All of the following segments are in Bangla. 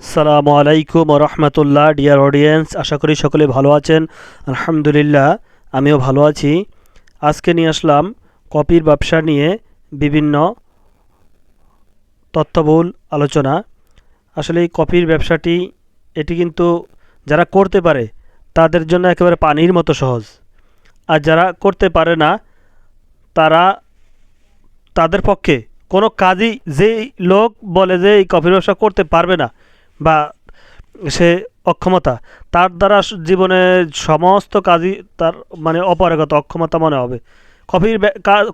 আসসালামু আলাইকুম রহমতুল্লাহ। ডিয়ার অডিয়েন্স, আশা করি সকলে ভালো আছেন। আলহামদুলিল্লাহ, আমিও ভালো আছি। আজকে নিয়ে আসলাম কপির ব্যবসা নিয়ে বিভিন্ন তথ্যবহুল আলোচনা। আসলে এই কপির ব্যবসাটি এটি কিন্তু যারা করতে পারে তাদের জন্য একেবারে পানির মতো সহজ, আর যারা করতে পারে না তারা তাদের পক্ষে কোনো কাজই, যেই লোক বলে যে এই কফির ব্যবসা করতে পারবে না বা সে অক্ষমতা, তার দ্বারা জীবনের সমস্ত কাজই তার মানে অপারগতা, অক্ষমতা মনে হবে।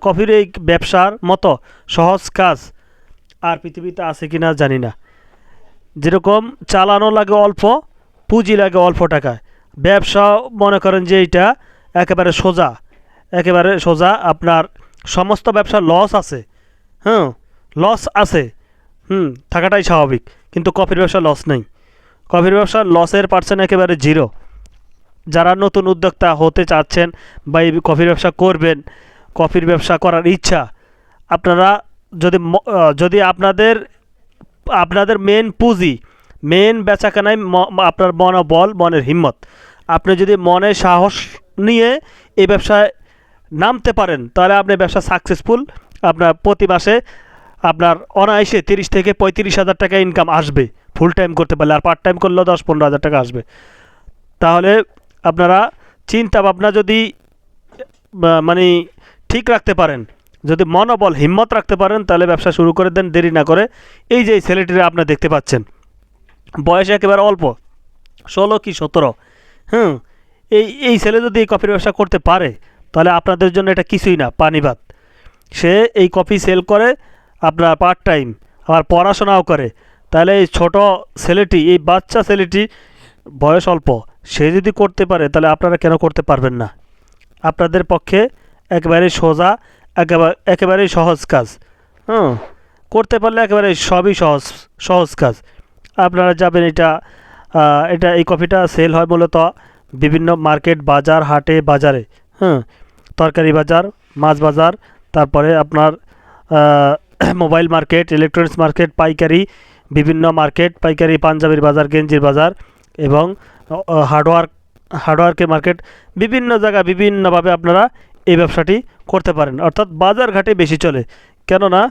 কফির এই ব্যবসার মতো সহজ কাজ আর পৃথিবীতে আছে কি না জানি না। যেরকম চালানো লাগে অল্প, পুঁজি লাগে অল্প টাকায়, ব্যবসা মনে করেন যে এটা একেবারে সোজা, একেবারে সোজা। আপনার সমস্ত ব্যবসার লস আছে, হ্যাঁ, লস আছে, থাকাটাই স্বাভাবিক, কিন্তু কফির ব্যবসা লস নেই। কফির ব্যবসার লসের পার্সেন্ট একেবারে জিরো। যারা নতুন উদ্যোক্তা হতে চাচ্ছেন বা এই কফির ব্যবসা করবেন, কফির ব্যবসা করার ইচ্ছা, আপনারা যদি আপনাদের আপনাদের মেন পুঁজি, মেন বেচাকেনায় আপনার মনোবল, মনের হিম্মত, আপনি যদি মনে সাহস নিয়ে এই ব্যবসায় নামতে পারেন, তাহলে আপনি ব্যবসা সাকসেসফুল। আপনার প্রতি মাসে আপনার অনায়াসে 30 থেকে 35 হাজার টাকা ইনকাম আসবে ফুল টাইম করতে পারলে, আর পার্ট টাইম করলেও 10-15 হাজার টাকা আসবে। তাহলে আপনারা চিন্তা ভাবনা যদি মানে ঠিক রাখতে পারেন, যদি মনোবল হিম্মত রাখতে পারেন, তাহলে ব্যবসা শুরু করে দেন দেরি না করে। এই যে ছেলেটিরা আপনারা দেখতে পাচ্ছেন, বয়স একেবারে অল্প, 16 কি 17। এই ছেলে যদি এই কফির ব্যবসা করতে পারে, তাহলে আপনাদের জন্য এটা কিছুই না, পানি ভাত। সে এই কফি সেল করে, আপনার পার্ট টাইম, আবার পড়াশোনাও করে। তাহলে এই ছোট ছেলেটি, এই বাচ্চা ছেলেটি, বয়স অল্প, সে যদি করতে পারে, তাহলে আপনারা কেন করতে পারবেন না? আপনাদের পক্ষে একেবারে সোজা, একেবারেই সহজ কাজ। করতে পারলে একেবারে সবই সহজ সহজ কাজ। আপনারা যাবেন, এটা এই কফিটা সেল হয় মূলত বিভিন্ন মার্কেট, বাজার, হাটে, বাজারে, তরকারি বাজার, মাছ বাজার, তারপরে আপনার মোবাইল মার্কেট, ইলেকট্রনিক্স মার্কেট, পাইকারি বিভিন্ন মার্কেট, পাইকারি পাঞ্জাবির বাজার, গেঞ্জির বাজার, এবং হার্ডওয়ার্কের মার্কেট, বিভিন্ন জায়গায় বিভিন্নভাবে আপনারা এই ব্যবসাটি করতে পারেন। অর্থাৎ বাজার ঘাটে বেশি চলে, কেননা